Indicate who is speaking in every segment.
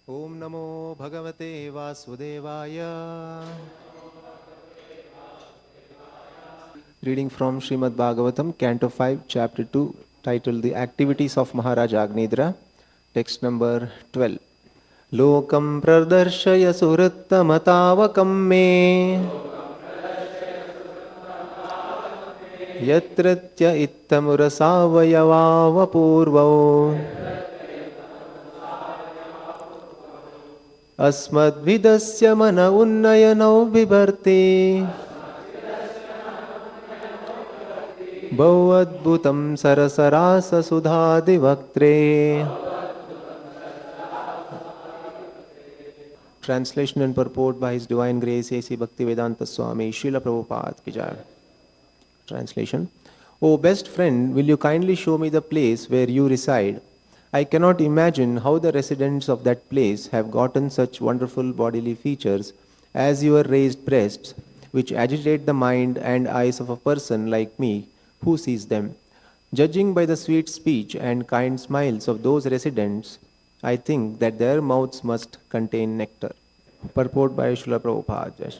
Speaker 1: Om Namo Bhagavate Vasudevaya. Reading from Shrimad Bhagavatam, Canto 5, Chapter 2, titled The Activities of Maharaj Agnidra, text number 12. Lokam pradarshaya suhrittamatavam me yatratya ittamurasavayavavapurvau अस्मद्विदस्य मन उन्नयनौ बिभर्ति बहुअद्भुतं सरसरास सुधादिवक्त्रे. Translation and purport by His Divine Grace A.C. Bhaktivedanta Swami, Srila Prabhupada ki jai. Translation. O best friend, will you kindly show me the place where you reside? I cannot imagine how the residents of that place have gotten such wonderful bodily features as your raised breasts, which agitate the mind and eyes of a person like me who sees them. Judging by the sweet speech and kind smiles of those residents, I think that their mouths must contain nectar. Purport by Srila Prabhupada.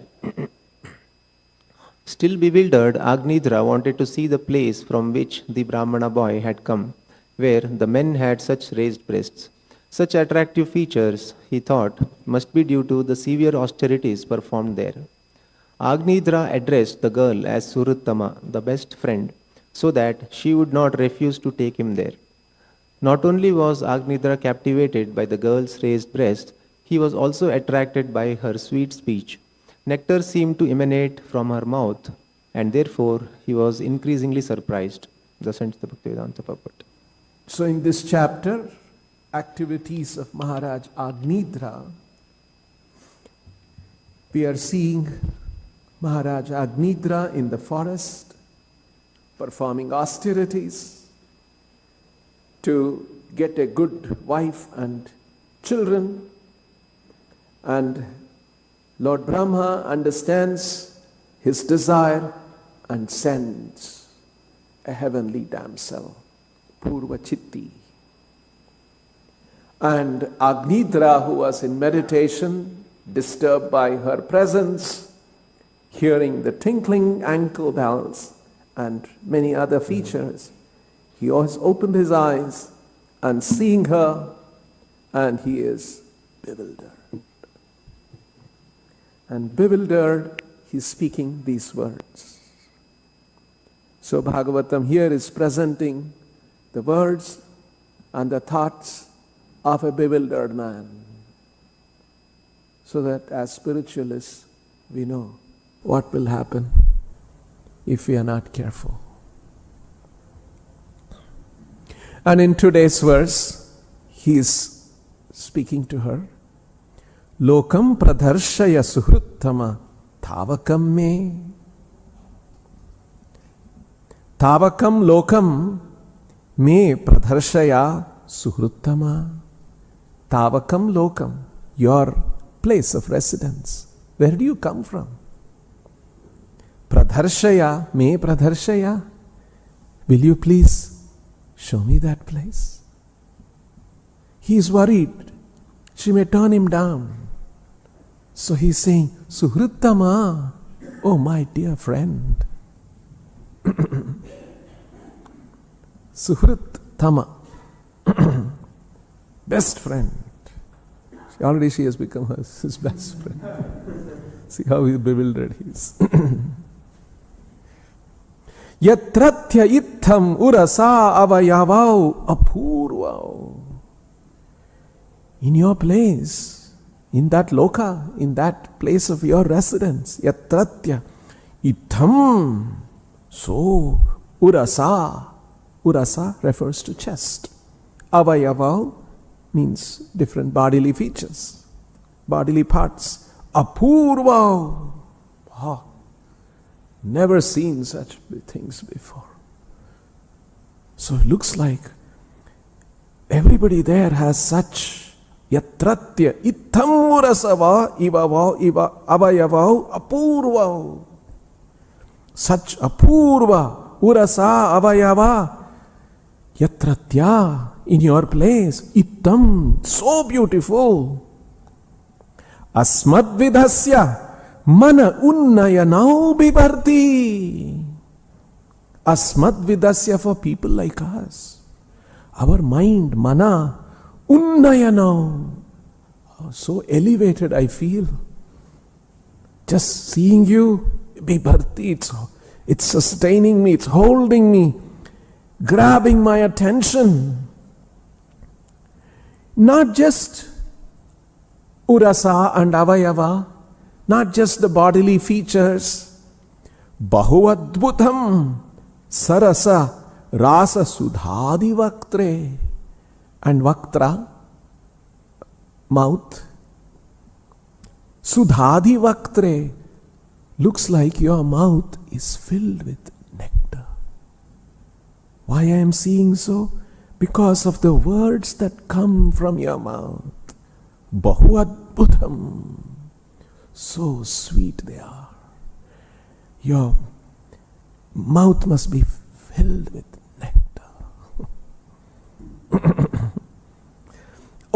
Speaker 1: Still bewildered, Agnidra wanted to see the place from which the Brahmana boy had come, where the men had such raised breasts. Such attractive features, he thought, must be due to the severe austerities performed there. Agnidra addressed the girl as Suruttama, the best friend, so that she would not refuse to take him there. Not only was Agnidra captivated by the girl's raised breast, he was also attracted by her sweet speech. Nectar seemed to emanate from her mouth, and therefore he was increasingly surprised. Thus ends the Bhaktivedanta purport.
Speaker 2: So in this chapter, activities of Maharaj Agnidra, we are seeing Maharaj Agnidra in the forest performing austerities to get a good wife and children, and Lord Brahma understands his desire and sends a heavenly damsel, Purva Chitti. And Agnidra, who was in meditation, disturbed by her presence, hearing the tinkling ankle bells and many other features, he has opened his eyes and seeing her, and he is bewildered. And bewildered, he is speaking these words. So Bhagavatam here is presenting the words and the thoughts of a bewildered man, so that as spiritualists we know what will happen if we are not careful. And in today's verse, he is speaking to her. Lokam pradharshaya suhruttama tavakam me. Tavakam lokam me pradharshaya suhruttama. Tavakam lokam, your place of residence. Where do you come from? Pradharshaya, me pradharshaya. Will you please show me that place? He is worried. She may turn him down. So he is saying, Suhrittama, oh my dear friend. Suhrittama, best friend. Already she has become his best friend. See how bewildered he is. Yatratya itham urasa avayavau apurvau. In your place, in that loka, in that place of your residence, yatratya itham, so urasa. Urasa refers to chest. Avayavau means different bodily features, bodily parts. Apurvau. Oh, never seen such things before. So it looks like everybody there has such yatratya itham urasava avayavau apurvau. Such apurva urasa avayava yatratya, in your place, ittam, so beautiful, Asmadvidhasya mana unnayanau bibharti. Asmadvidhasya, for people like us. Our mind, mana, unnayanau. So elevated I feel. Just seeing you, bibharti, it's sustaining me, it's holding me, grabbing my attention. Not just urasa and avayava, not just the bodily features. Bahuvadbhutam sarasa rasa sudhadi vaktre. And vaktra, mouth. Sudhadi vaktre, looks like your mouth is filled with nectar. Why I am seeing so? Because of the words that come from your mouth. Bahuvadbhutam. So sweet they are. Your mouth must be filled with nectar.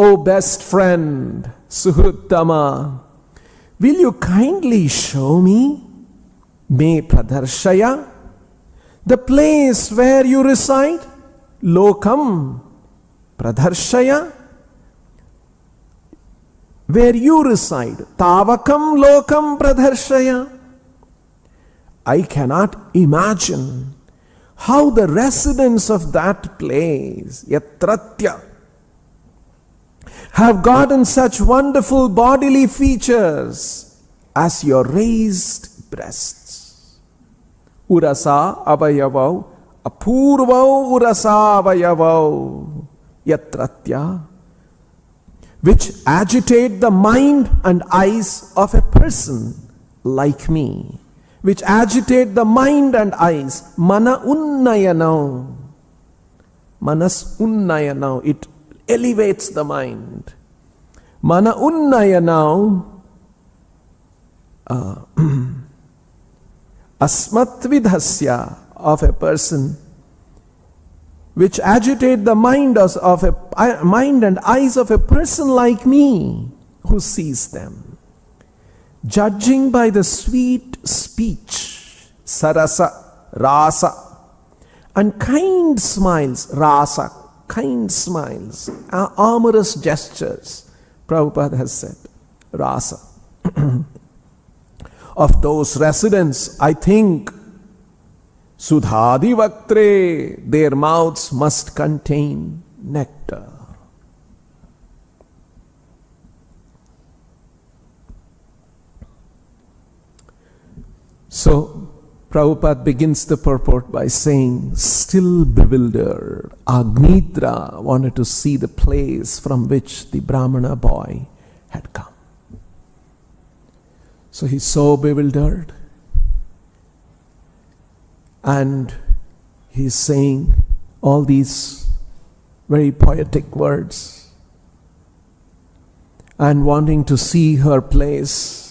Speaker 2: Oh best friend, Suhruttama, will you kindly show me, me pradarshaya, the place where you reside? Lokam pradarshaya, where you reside. Tavakam lokam pradarshaya. I cannot imagine how the residents of that place, yatratya, have gotten such wonderful bodily features as your raised breasts. Urasa avayavav, apurvav urasa avayavav, yatratya, which agitate the mind and eyes of a person like me. Which agitate the mind and eyes. Mana unnayanau. Manas unnayanau. It elevates the mind. Mana unnayanau. Asmatvidhasya, of a person, which agitate the mind and eyes of a person like me, who sees them. Judging by the sweet speech, sarasa, rasa, and kind smiles, rasa, kind smiles, amorous gestures, Prabhupada has said, rasa. Of those residents, I think, sudhadi vaktre, their mouths must contain nectar. So, Prabhupada begins the purport by saying, still bewildered, Agnidra wanted to see the place from which the Brahmana boy had come. So he's so bewildered, and he's saying all these very poetic words and wanting to see her place.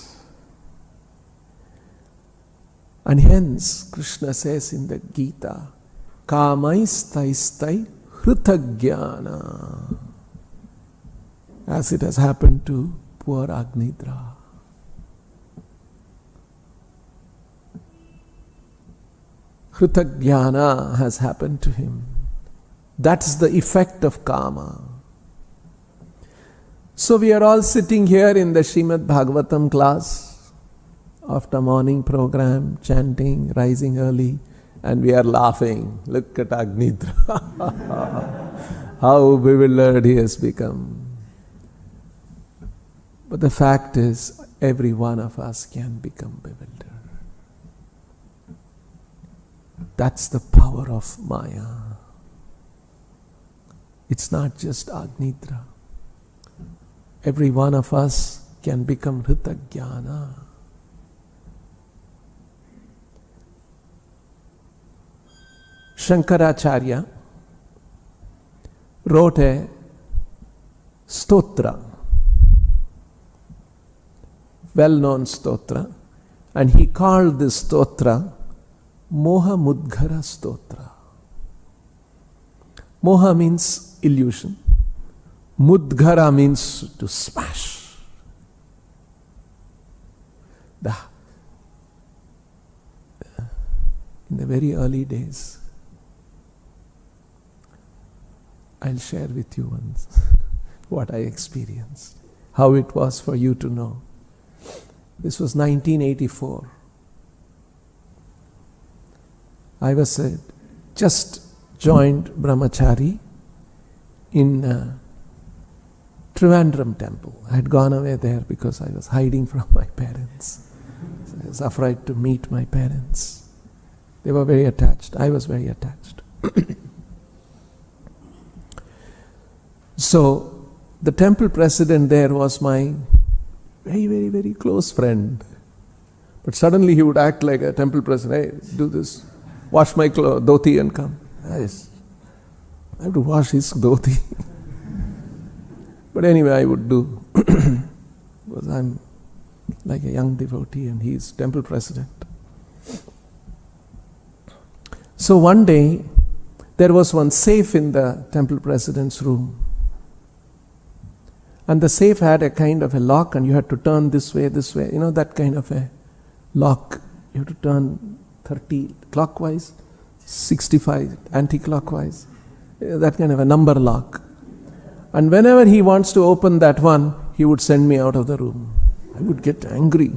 Speaker 2: And hence, Krishna says in the Gita, Kamaistai hrutagyana, as it has happened to poor Agnidra. Hrutagyana has happened to him. That's the effect of kama. So we are all sitting here in the Shrimad Bhagavatam class, after morning program, chanting, rising early, and we are laughing. Look at Agnidra. How bewildered he has become. But the fact is, every one of us can become bewildered. That's the power of Maya. It's not just Agnidra. Every one of us can become Hritagyana. Shankaracharya wrote a stotra, well-known stotra, and he called this stotra Moha Mudghara Stotra. Moha means illusion. Mudghara means to smash. in the very early days. I'll share with you once what I experienced, how it was for you to know. This was 1984. I was just joined brahmachari in Trivandrum temple. I had gone away there because I was hiding from my parents. So I was afraid to meet my parents. They were very attached. I was very attached. So the temple president there was my very, very, very close friend. But suddenly he would act like a temple president. Hey, do this. Wash my dhoti and come. I have to wash his dhoti. But anyway, I would do. Because I'm like a young devotee and he's temple president. So one day, there was one safe in the temple president's room. And the safe had a kind of a lock and you had to turn this way, you know, that kind of a lock. You have to turn 30 clockwise, 65 anti-clockwise, that kind of a number lock. And whenever he wants to open that one, he would send me out of the room. I would get angry.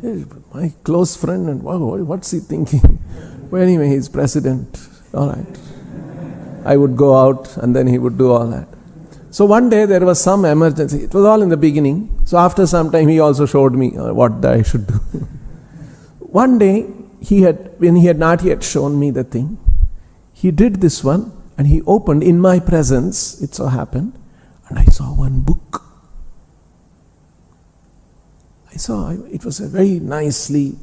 Speaker 2: Hey, my close friend, and what's he thinking? Well, anyway, he's president. All right. I would go out and then he would do all that. So one day there was some emergency. It was all in the beginning. So after some time he also showed me what I should do. One day, when he had not yet shown me the thing, he did this one and he opened in my presence, it so happened, and I saw one book. It was a very nicely,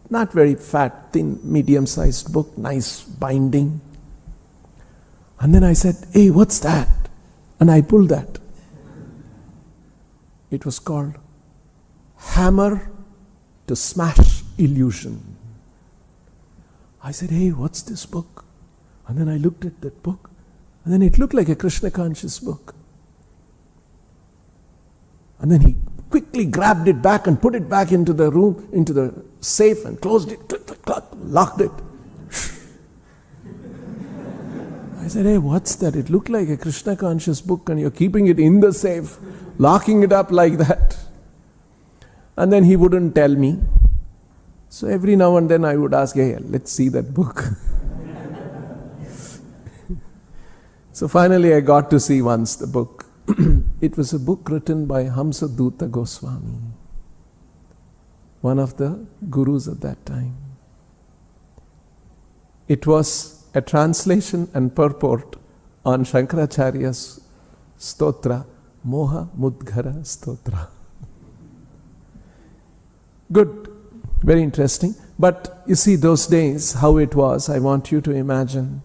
Speaker 2: not very fat, thin, medium-sized book, nice binding. And then I said, hey, what's that? And I pulled that. It was called Hammer to Smash Illusion. I said, hey, what's this book? And then I looked at that book, and then it looked like a Krishna conscious book. And then he quickly grabbed it back and put it back into the room, into the safe, and closed it, locked it. I said, hey, what's that? It looked like a Krishna conscious book and you're keeping it in the safe, locking it up like that. And then he wouldn't tell me. So every now and then I would ask, hey, let's see that book. So finally I got to see once the book. It was a book written by Hamsadutta Goswami, one of the gurus at that time. It was a translation and purport on Shankaracharya's stotra, Moha Mudghara Stotra. Good, very interesting. But you see, those days, how it was, I want you to imagine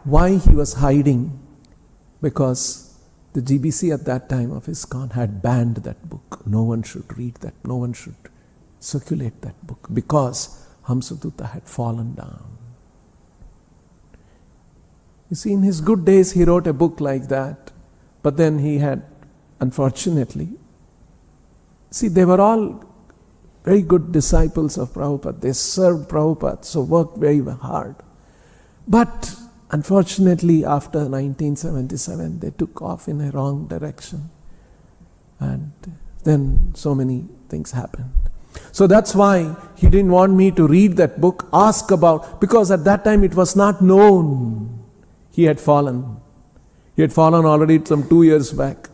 Speaker 2: why he was hiding. Because the GBC at that time of ISKCON had banned that book. No one should read that, no one should circulate that book, because Hamsadutta had fallen down. You see, in his good days, he wrote a book like that. But then he had, unfortunately, see, they were all very good disciples of Prabhupada. They served Prabhupada, so worked very hard. But unfortunately, after 1977, they took off in a wrong direction. And then so many things happened. So that's why he didn't want me to read that book, ask about, because at that time it was not known. He had fallen. He had fallen already some 2 years back.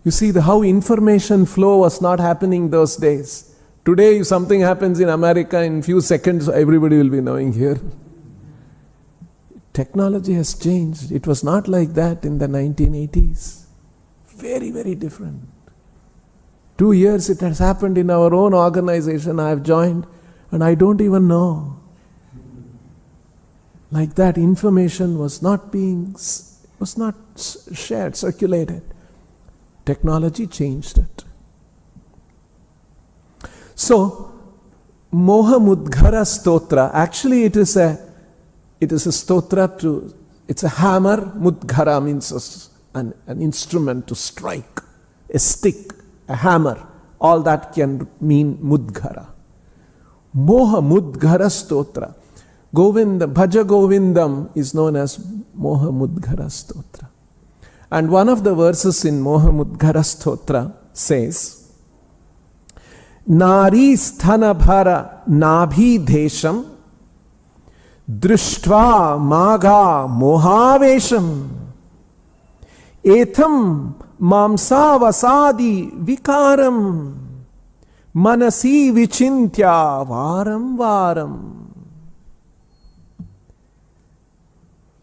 Speaker 2: You see how information flow was not happening those days. Today, if something happens in America, in few seconds, everybody will be knowing here. Technology has changed. It was not like that in the 1980s. Very, very different. 2 years it has happened in our own organization. I have joined and I don't even know. Like that, information was not shared, circulated. Technology changed it. So, Moha Mudghara Stotra, actually it is a stotra it's a hammer. Mudghara means an instrument to strike, a stick, a hammer all that can mean mudgara. Moha mudgara stotra. Govinda, Bhaja Govindam is known as Moha Mudgara Stotra. And one of the verses in Moha Mudgara Stotra says, Nari sthana bhara nabhi desham drishtva maga mohavesham etham mamsa vasadi vikaram manasi vichintya varam varam.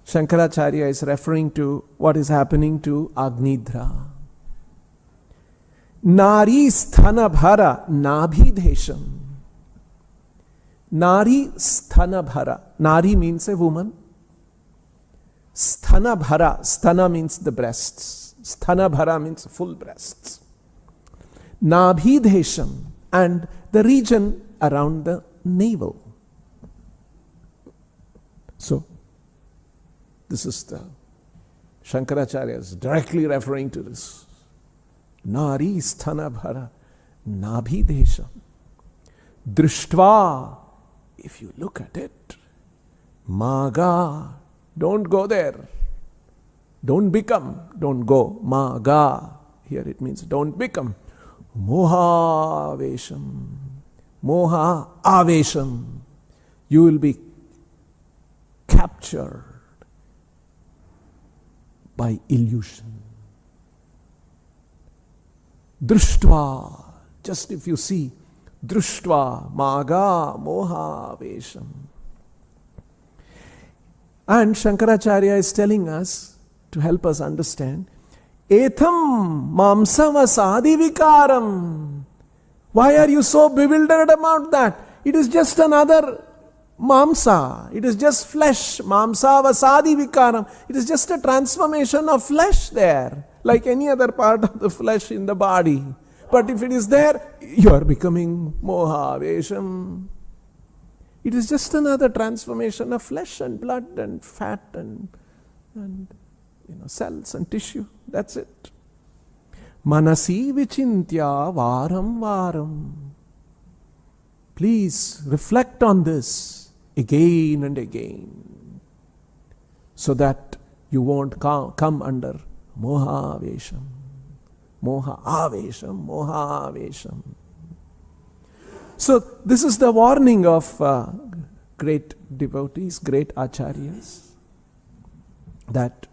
Speaker 2: Shankaracharya is referring to what is happening to Agnidra. Nari sthana bhara nabhi desham. Nari sthana bhara. Nari means a woman. Sthana bhara. Sthana means the breasts. Sthana bhara means full breasts. Nabhi desham. And the region around the navel. So, this is the Shankaracharya is directly referring to this. Nari sthana bhara nabhi desham drishtva. If you look at it, maga, don't go there. Don't become, don't go. Maga, here it means don't become. Moha avesham. Moha avesham. You will be captured by illusion. Drishtva, just if you see, Drishtva, Maga, Moha, Vesham. And Shankaracharya is telling us, to help us understand, Etham Mamsava Sadi Vikaram. Why are you so bewildered about that? It is just another Mamsa. It is just flesh. Mamsa Vasadi Vikaram. It is just a transformation of flesh there, like any other part of the flesh in the body. But if it is there, you are becoming Moha Vesham. It is just another transformation of flesh and blood and fat and cells and tissue. That's it. Manasi vichintya varam varam. Please reflect on this again and again, so that you won't come under Moha Vesham. Moha Avesham, Moha Avesham. So this is the warning of great devotees, great acharyas, that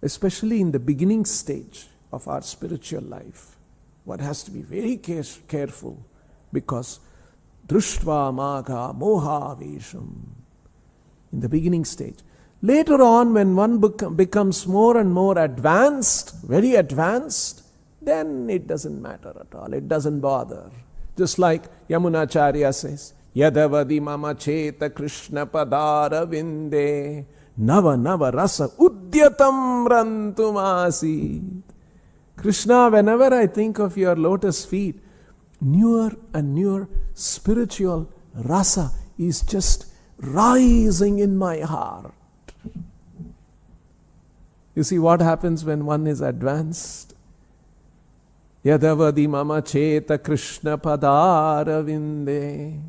Speaker 2: especially in the beginning stage of our spiritual life, one has to be very careful, because Drishtva Maga Moha Vesham in the beginning stage. Later on, when one becomes more and more advanced, very advanced, then it doesn't matter at all. It doesn't bother. Just like Yamunacharya says, Yadavadi mama cheta Krishna padara vinde nava nava rasa udyatam rantumasi. Krishna, whenever I think of your lotus feet, newer and newer spiritual rasa is just rising in my heart. You see what happens when one is advanced? Yadavadi mama cheta Krishna padara vinde.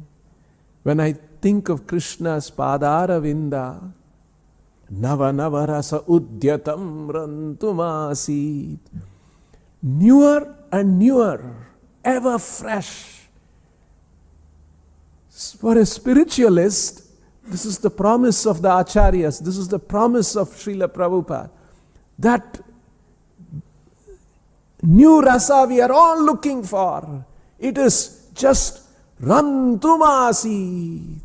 Speaker 2: When I think of Krishna's padara vinda, nava nava rasa udyatam rantumasi. Newer and newer, ever fresh. For a spiritualist, this is the promise of the acharyas, this is the promise of Srila Prabhupada, that new rasa we are all looking for. It is just rantumasi.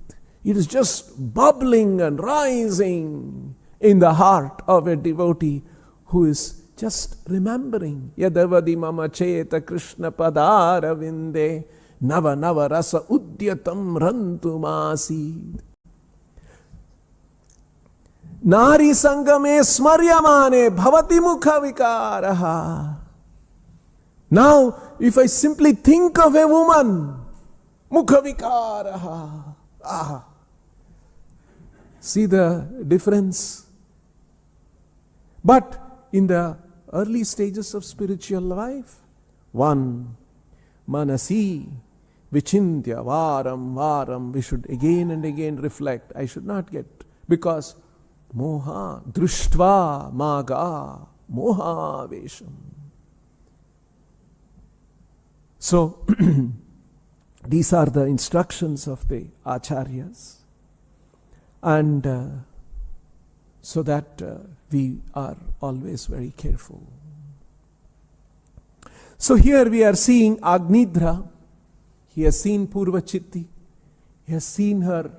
Speaker 2: It is just bubbling and rising in the heart of a devotee who is just remembering. Yadavadi mama cheta Krishna padara vinde nava nava rasa udyatam rantumasi. Nari sangame smaryamane bhavati mukha vikaraha. Now, if I simply think of a woman, mukha vikaraha. See the difference? But in the early stages of spiritual life, one manasi vichintya varam varam. We should again and again reflect. I should not get, because moha društva maga moha vesham. So these are the instructions of the acharyas, and so that we are always very careful. So here we are seeing Agnidra. He has seen Purvachitti. He has seen her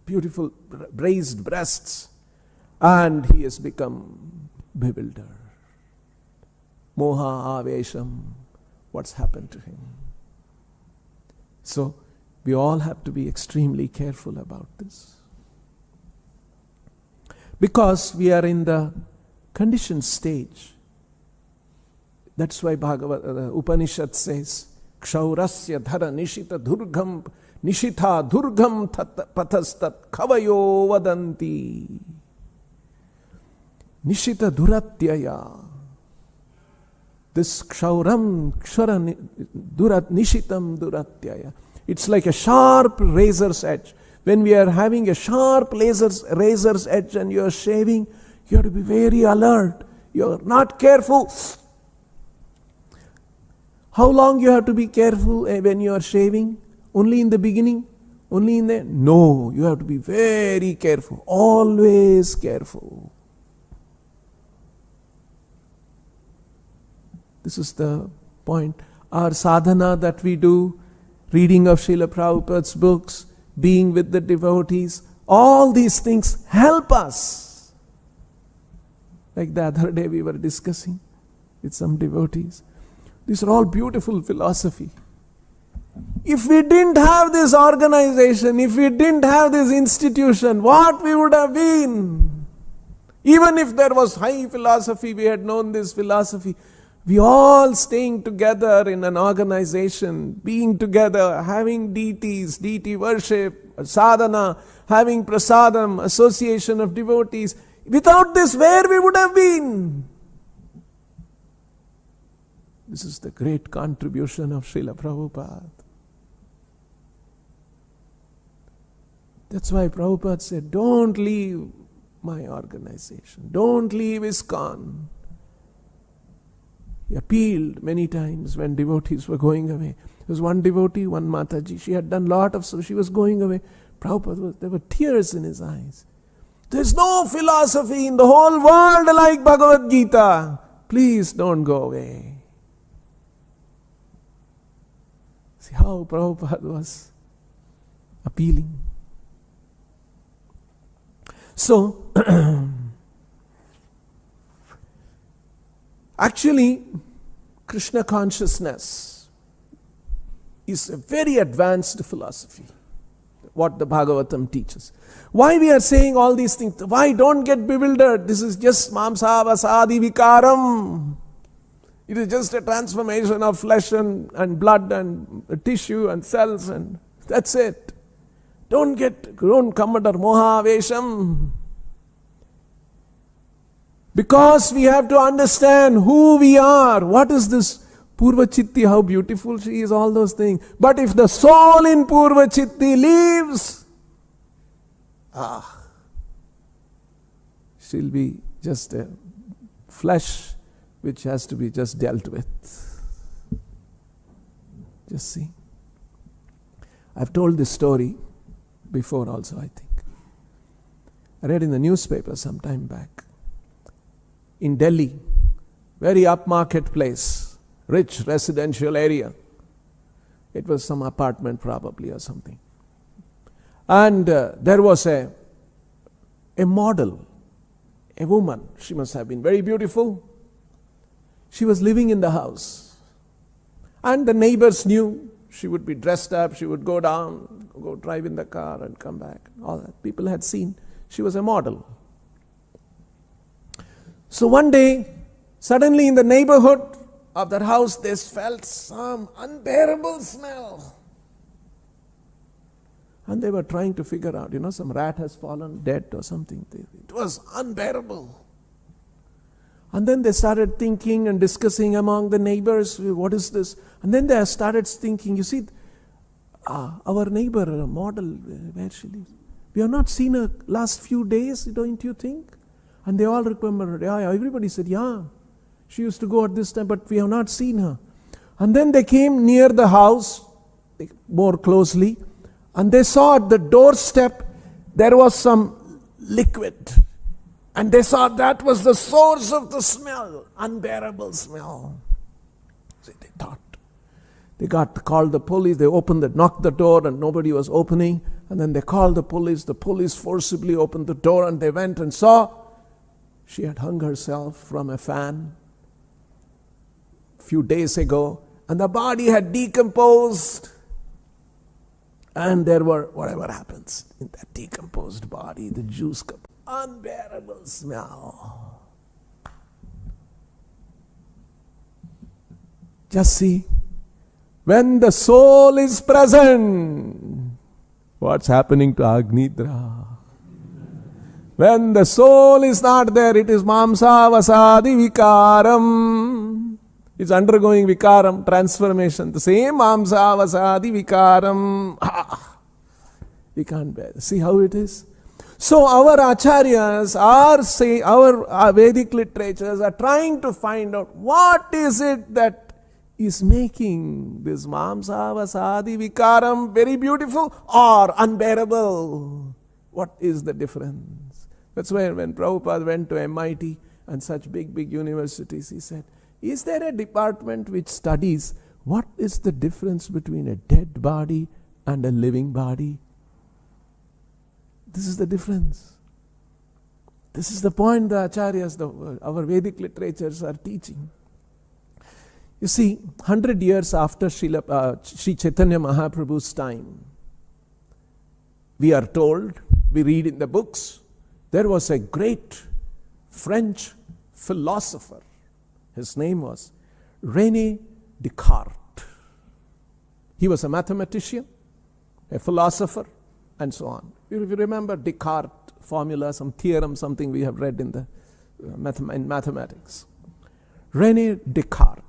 Speaker 2: beautiful raised breasts, and he has become bewildered. Moha avesham. What's happened to him? So we all have to be extremely careful about this, because we are in the conditioned stage. That's why the Upanishad says, Kshaurasya dhara nishita durgam nishitha durgam pathastat khavayo vadanti. Nishita duratyaya. This kshaura nishitam duratyaya. It's like a sharp razor's edge. When we are having a sharp razor's edge and you are shaving, you have to be very alert. You are not careful. How long you have to be careful when you are shaving? Only in the beginning? Only in the... No, you have to be very careful. Always careful. This is the point. Our sadhana that we do, reading of Srila Prabhupada's books, being with the devotees, all these things help us. Like the other day we were discussing with some devotees. These are all beautiful philosophy. If we didn't have this organization, if we didn't have this institution, what we would have been? Even if there was high philosophy, we had known this philosophy. We all staying together in an organization, being together, having deities, deity worship, sadhana, having prasadam, association of devotees. Without this, where we would have been? This is the great contribution of Srila Prabhupada. That's why Prabhupada said, don't leave my organization. Don't leave ISKCON. He appealed many times when devotees were going away. There was one devotee, one Mataji. She had done a lot of, so she was going away. Prabhupada, there were tears in his eyes. There's no philosophy in the whole world like Bhagavad Gita. Please don't go away. See how Prabhupada was appealing. So, actually, Krishna consciousness is a very advanced philosophy, what the Bhagavatam teaches. Why we are saying all these things? Why? Don't get bewildered. This is just mamsa vasadi vikaram. It is just a transformation of flesh and blood and tissue and cells, and that's it. Don't come under moha vesham. Because we have to understand who we are. What is this Purvachitti, how beautiful she is, all those things. But if the soul in Purvachitti leaves, she'll be just a flesh which has to be just dealt with. Just see. I've told this story before also, I think. I read in the newspaper some time back. In Delhi, very upmarket place, rich residential area. It was some apartment probably or something. And there was a model, a woman. She must have been very beautiful. She was living in the house. And the neighbors knew she would be dressed up, she would go down, go drive in the car and come back. All that. People had seen. She was a model. So one day, suddenly in the neighborhood of that house, they felt some unbearable smell. And they were trying to figure out, some rat has fallen dead or something. It was unbearable. And then they started thinking and discussing among the neighbors, what is this? And then they started thinking, you see, our neighbor, model, where she lives. We have not seen her last few days, don't you think? And they all remembered, everybody said, yeah, she used to go at this time, but we have not seen her. And then they came near the house, more closely, and they saw at the doorstep, there was some liquid. And they saw that was the source of the smell, unbearable smell. So they thought. They called the police, they knocked the door and nobody was opening. And then they called the police forcibly opened the door and they went and saw she had hung herself from a fan a few days ago. And the body had decomposed. And there were, whatever happens in that decomposed body, the juice cup. Unbearable smell. Just see, when the soul is present, what's happening to Agnidra? When the soul is not there, it is mamsa vasadi vikaram. It's undergoing vikaram, transformation. The same mamsa vasadi vikaram. We can't bear. See how it is? So our acharyas, our Vedic literatures are trying to find out what is it that is making this mamsa vasadi vikaram very beautiful or unbearable. What is the difference? That's why when Prabhupada went to MIT and such big universities, he said, is there a department which studies what is the difference between a dead body and a living body? This is the difference. This is the point the acharyas, our Vedic literatures are teaching. You see, 100 years after Sri Chaitanya Mahaprabhu's time, we are told, we read in the books, there was a great French philosopher. His name was René Descartes. He was a mathematician, a philosopher, and so on. If you remember Descartes' formula, some theorem, something we have read in the in mathematics. René Descartes.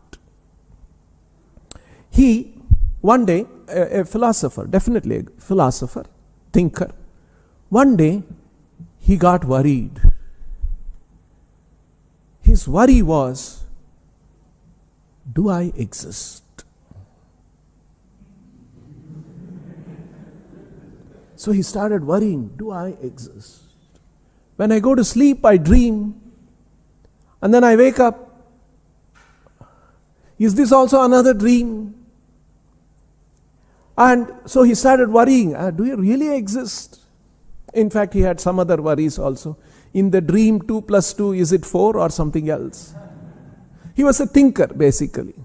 Speaker 2: He, one day, a philosopher, definitely a philosopher, thinker. One day, he got worried. His worry was, do I exist? So he started worrying, do I exist? When I go to sleep, I dream. And then I wake up. Is this also another dream? And so he started worrying, do you really exist? In fact, he had some other worries also. In the dream, 2 plus 2, is it 4 or something else? He was a thinker, basically.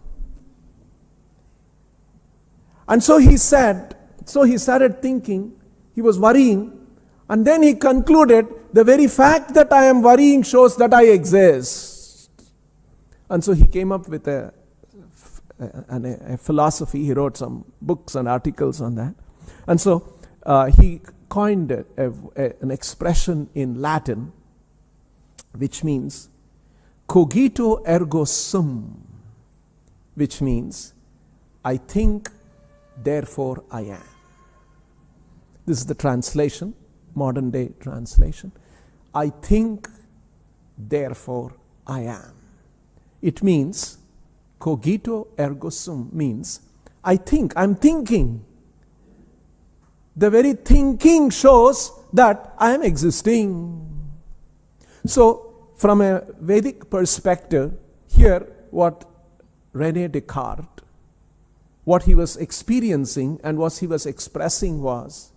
Speaker 2: And so he started thinking, he was worrying, and then he concluded, the very fact that I am worrying shows that I exist. And so he came up with a philosophy. He wrote some books and articles on that. And so he coined an expression in Latin, which means cogito ergo sum, which means I think, therefore I am. This is the translation, modern day translation. I think, therefore I am. It means, cogito ergo sum means, I think, I'm thinking. The very thinking shows that I am existing. So, from a Vedic perspective, here what René Descartes, what he was experiencing and what he was expressing was,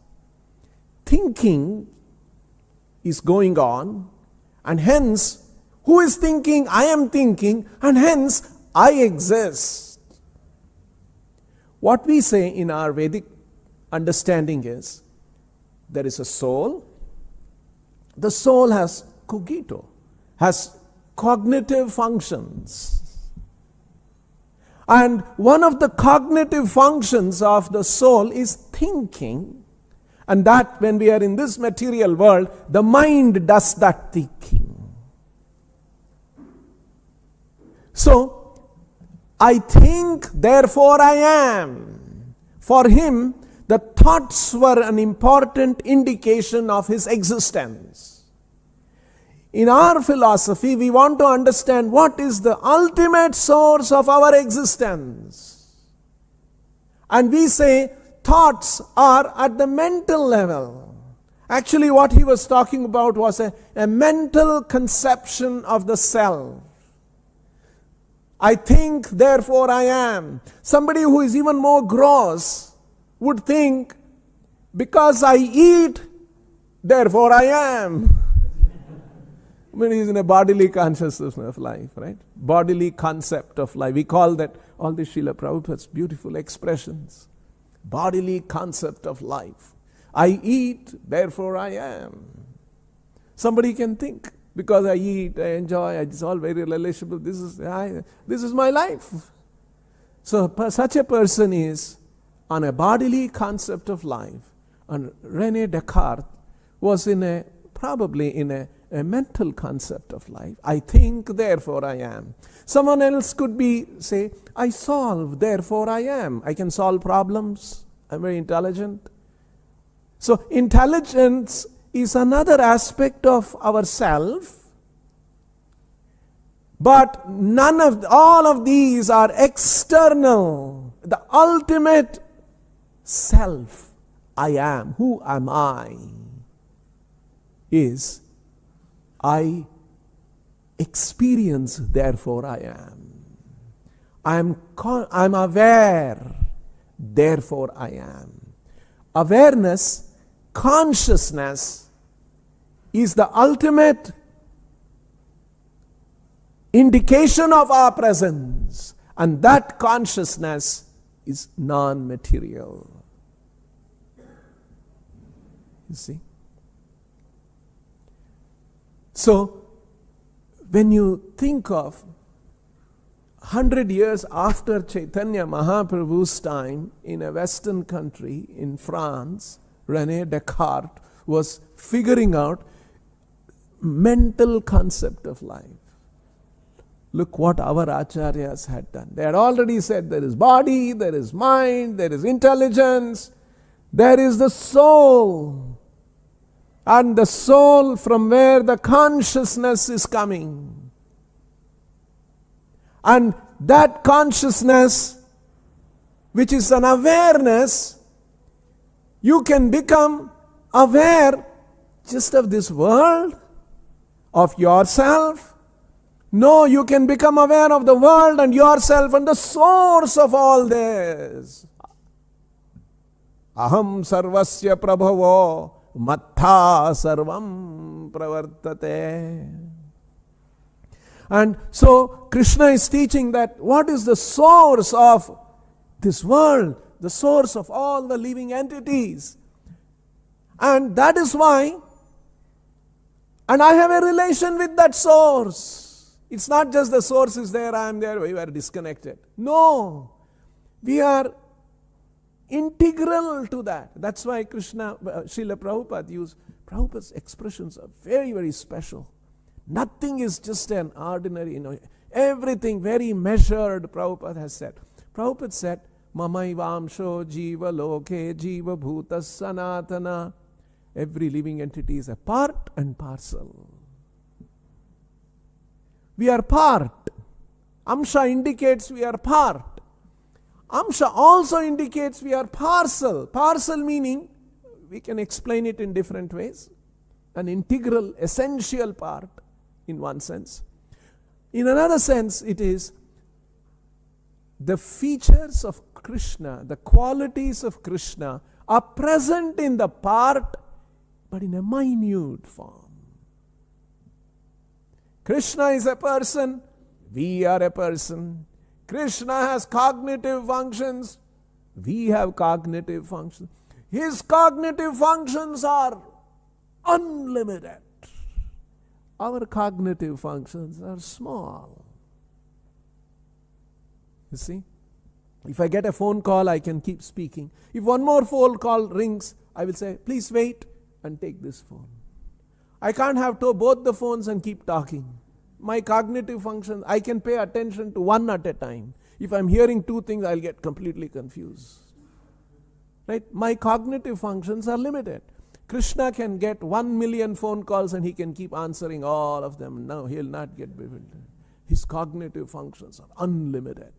Speaker 2: thinking is going on, and hence, who is thinking? I am thinking, and hence, I exist. What we say in our Vedic understanding is, there is a soul. The soul has cogito, has cognitive functions. And one of the cognitive functions of the soul is thinking. And that when we are in this material world, the mind does that thinking. So, I think, therefore I am. For him, the thoughts were an important indication of his existence. In our philosophy, we want to understand what is the ultimate source of our existence. And we say thoughts are at the mental level. Actually, what he was talking about was a mental conception of the self. I think, therefore I am. Somebody who is even more gross would think, because I eat, therefore I am. When he's in a bodily consciousness of life, right? Bodily concept of life. We call that all the Srila Prabhupada's beautiful expressions. Bodily concept of life. I eat, therefore I am. Somebody can think, because I eat, I enjoy, it's all very relishable, this is my life. So such a person is on a bodily concept of life. And René Descartes was probably in a mental concept of life. I think, therefore I am. Someone else could say, I solve, therefore I am. I can solve problems. I'm very intelligent. So intelligence is another aspect of ourself. But all of these are external. The ultimate self, I am, who am I, is I experience, therefore I am. I'm aware, therefore I am. Awareness, consciousness is the ultimate indication of our presence, and that consciousness is non-material. You see? So, when you think of 100 years after Chaitanya Mahaprabhu's time in a Western country, in France, René Descartes was figuring out mental concept of life. Look what our acharyas had done. They had already said there is body, there is mind, there is intelligence, there is the soul. And the soul from where the consciousness is coming. And that consciousness, which is an awareness, you can become aware just of this world, of yourself. No, you can become aware of the world and yourself and the source of all this. Aham sarvasya prabhavo mattha sarvam pravartate. And so Krishna is teaching that what is the source of this world, the source of all the living entities. And that is why, and I have a relation with that source. It's not just the source is there, I am there, we are disconnected. No, we are integral to that. That's why Srila Prabhupada Prabhupada's expressions are very, very special. Nothing is just an ordinary, everything very measured, Prabhupada has said. Prabhupada said, Mamaivamsho jiva loke jiva bhuta sanatana. Every living entity is a part and parcel. We are part. Amsha indicates we are part. Amsha also indicates we are parcel. Parcel meaning, we can explain it in different ways. An integral, essential part in one sense. In another sense, it is the features of Krishna, the qualities of Krishna are present in the part, but in a minute form. Krishna is a person, we are a person. Krishna has cognitive functions, we have cognitive functions. His cognitive functions are unlimited. Our cognitive functions are small. You see? If I get a phone call, I can keep speaking. If one more phone call rings, I will say, please wait and take this phone. I can't have both the phones and keep talking. my cognitive functions, I can pay attention to one at a time. If I'm hearing two things, I'll get completely confused. Right? My cognitive functions are limited. Krishna can get 1 million phone calls and he can keep answering all of them. No, he'll not get bewildered. His cognitive functions are unlimited.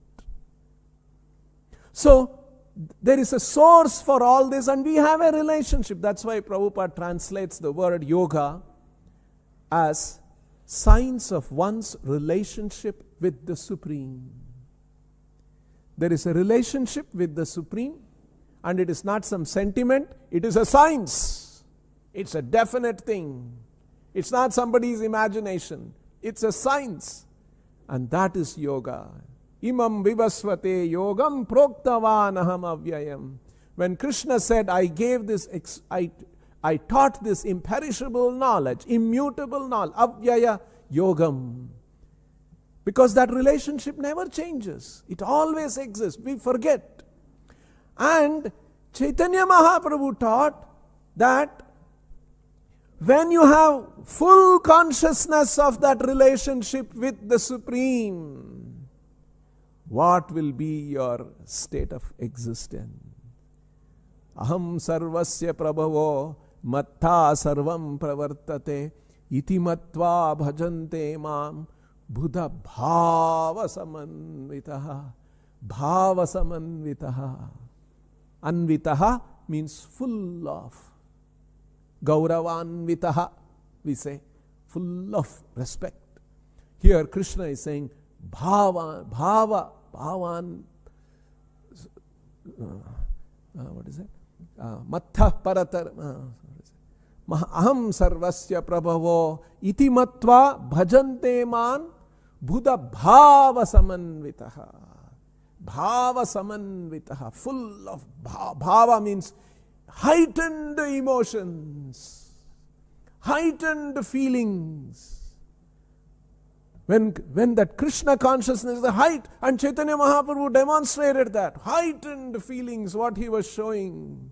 Speaker 2: So, there is a source for all this and we have a relationship. That's why Prabhupada translates the word yoga as signs of one's relationship with the Supreme. There is a relationship with the Supreme, and it is not some sentiment, it is a science. It's a definite thing. It's not somebody's imagination. It's a science. And that is yoga. Imam vivasvate yogam proktavan aham avyayam. When Krishna said, I taught this imperishable knowledge, immutable knowledge, avyaya yogam. Because that relationship never changes. It always exists. We forget. And Chaitanya Mahaprabhu taught that when you have full consciousness of that relationship with the Supreme, what will be your state of existence? Aham sarvasya prabhavo mattha sarvam pravartate iti matva bhajante mam buddha bhava samanvitaha. Bhava samanvitaha. Anvitaha means full of. Gauravanvitaha, we say, full of respect. Here Krishna is saying, bhavan, what is it? Mattha paratar, aham sarvasya prabhavo iti matva bhajante man buddha bhava samanvitaha. Bhava samanvitaha, full of bhava means heightened emotions, heightened feelings. When that Krishna consciousness is the height, and Chaitanya Mahaprabhu demonstrated that, heightened feelings, what he was showing,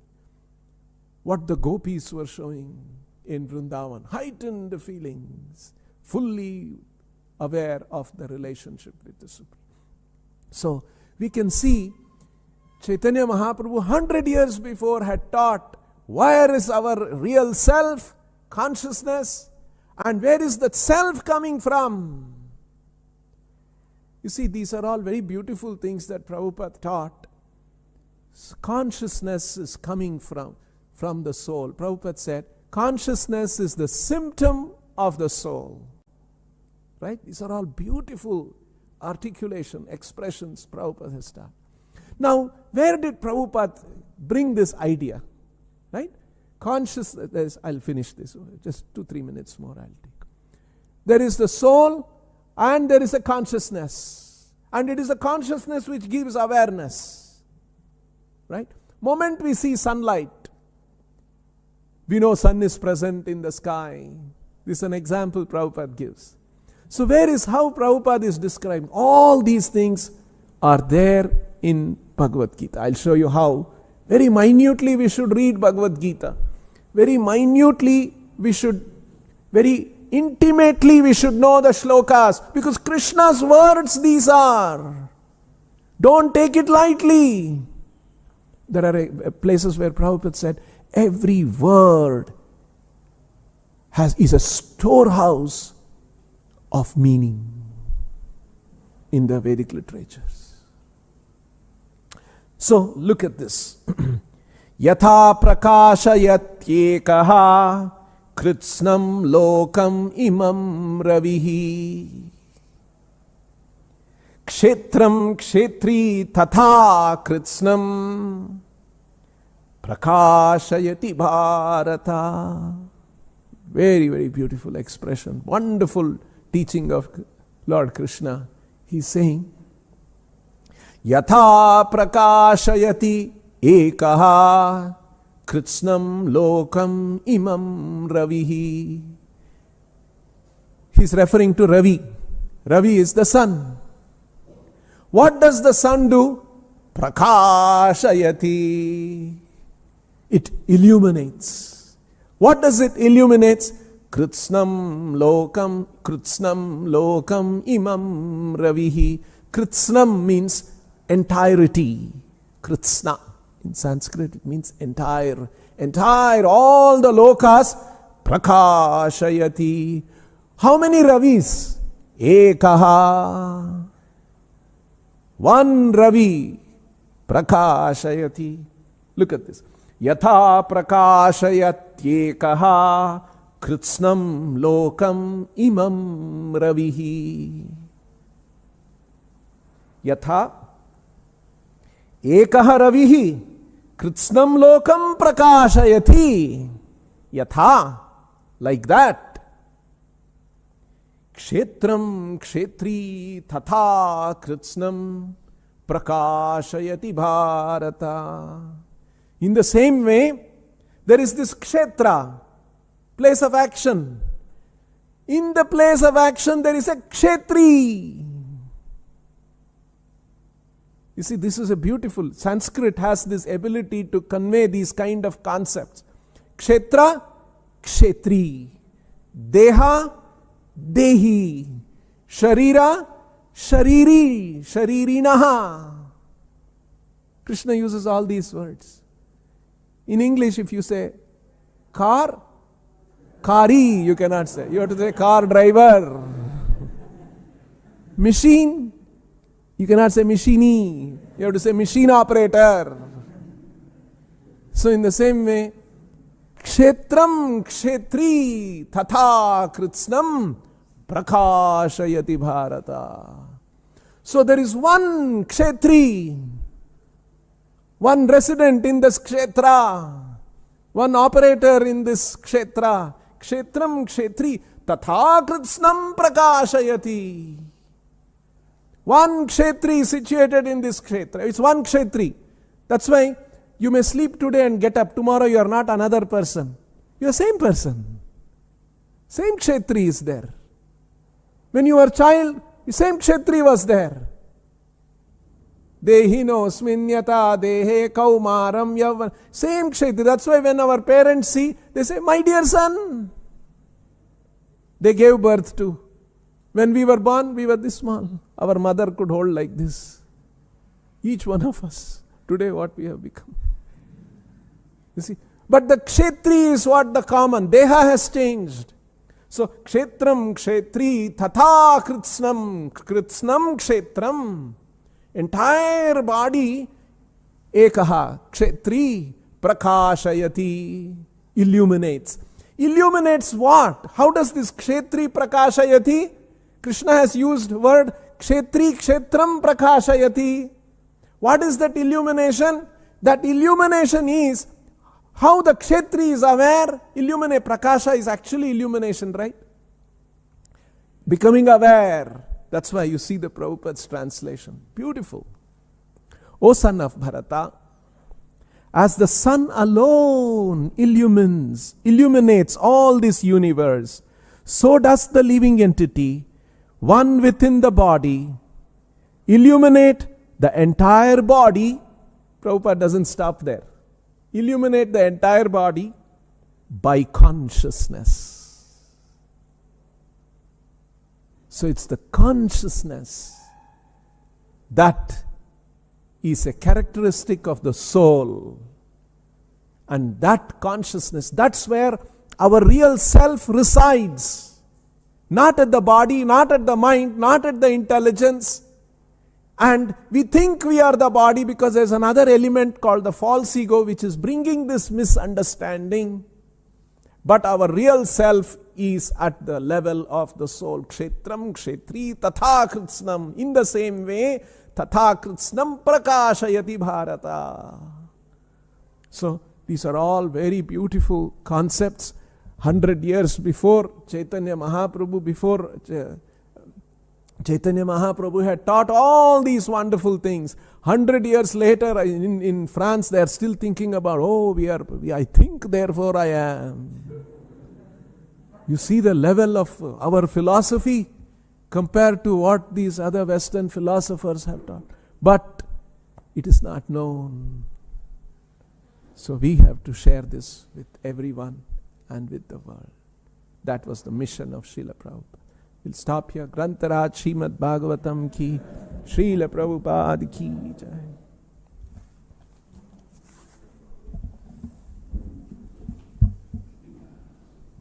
Speaker 2: what the gopis were showing in Vrindavan, heightened feelings, fully aware of the relationship with the Supreme. So, we can see Chaitanya Mahaprabhu 100 years before had taught where is our real self, consciousness, and where is that self coming from. You see, these are all very beautiful things that Prabhupada taught. Consciousness is coming from the soul. Prabhupada said, consciousness is the symptom of the soul. Right? These are all beautiful articulation, expressions Prabhupada has taught. Now, where did Prabhupada bring this idea? Right? Consciousness, I'll finish this, just 2-3 minutes more I'll take. There is the soul and there is a consciousness. And it is a consciousness which gives awareness. Right? Moment we see sunlight, we know sun is present in the sky. This is an example Prabhupada gives. So where is how Prabhupada is describing? All these things are there in Bhagavad Gita. I'll show you how. Very minutely we should read Bhagavad Gita. Very minutely we should, very intimately we should know the shlokas. Because Krishna's words these are. Don't take it lightly. There are places where Prabhupada said, every word is a storehouse of meaning in the Vedic literatures. So, look at this. Yatha prakashayatyekaha kritsnam lokam imam ravihi kshetram kshetri tatha kritsnam prakashayati bharata. Very, very beautiful expression. Wonderful teaching of Lord Krishna. He's saying, Yatha prakashayati ekaha kritsnam lokam imam ravihi. He's referring to Ravi. Ravi is the sun. What does the sun do? Prakashayati. It illuminates. What does it illuminate? Kritsnam lokam imam ravihi. Kritsnam means entirety. Kritsna in Sanskrit it means entire. Entire, all the lokas prakashayati. How many ravis? Ekaha. One ravi prakashayati. Look at this. Yatha prakashayatyekaha kritsnam lokam imam ravihi. Yatha ekaha ravihi kritsnam lokam prakashayati. Yatha, like that. Kshetram kshetri tatha kritsnam prakashayati bharata. In the same way, there is this kshetra, place of action. In the place of action, there is a kshetri. You see, this is a beautiful, Sanskrit has this ability to convey these kind of concepts. Kshetra, kshetri. Deha, dehi. Sharira, shariri, sharirinaha. Krishna uses all these words. In English, if you say car, kari, you cannot say. You have to say car driver. Machine, you cannot say machini. You have to say machine operator. So in the same way, kshetram kshetri tatha kritsnam prakashayati bharata. So there is one kshetri, one resident in this kshetra, one operator in this kshetra. Kshetram kshetri tatha kritsnam prakashayati. One kshetri situated in this kshetra. It's one kshetri. That's why you may sleep today and get up. Tomorrow you are not another person. You are same person. Same kshetri is there. When you were a child, the same kshetri was there. Dehino sminyata dehe kaumaram yavan. Same kshetri. That's why when our parents see, they say, my dear son. They gave birth to. When we were born, we were this small. Our mother could hold like this. Each one of us. Today what we have become. You see. But the kshetri is what the common. Deha has changed. So, kshetram kshetri tatha kritsnam. Kritsnam kshetram. Entire body, ekaha, kshetri, prakashayati, illuminates. Illuminates what? How does this kshetri prakashayati? Krishna has used word kshetri, kshetram prakashayati. What is that illumination? That illumination is how the kshetri is aware. Illuminate, prakasha is actually illumination, right? Becoming aware. That's why you see the Prabhupada's translation. Beautiful. O son of Bharata, as the sun alone illuminates all this universe, so does the living entity, one within the body, illuminate the entire body. Prabhupada doesn't stop there. Illuminate the entire body by consciousness. So it's the consciousness that is a characteristic of the soul. And that consciousness, that's where our real self resides. Not at the body, not at the mind, not at the intelligence. And we think we are the body because there's another element called the false ego which is bringing this misunderstanding. But our real self is at the level of the soul. Kshetram kshetri tatha kritsnam. In the same way, tatha kritsnam prakashayati bharata. So, these are all very beautiful concepts. 100 years before Chaitanya Mahaprabhu had taught all these wonderful things. 100 years later, in France, they are still thinking about, I think, therefore I am. You see the level of our philosophy compared to what these other Western philosophers have taught. But it is not known. So we have to share this with everyone and with the world. That was the mission of Srila Prabhupada. We'll stop here. Grantaraj Shrimad Bhagavatam ki, Srila Prabhupada ki jai.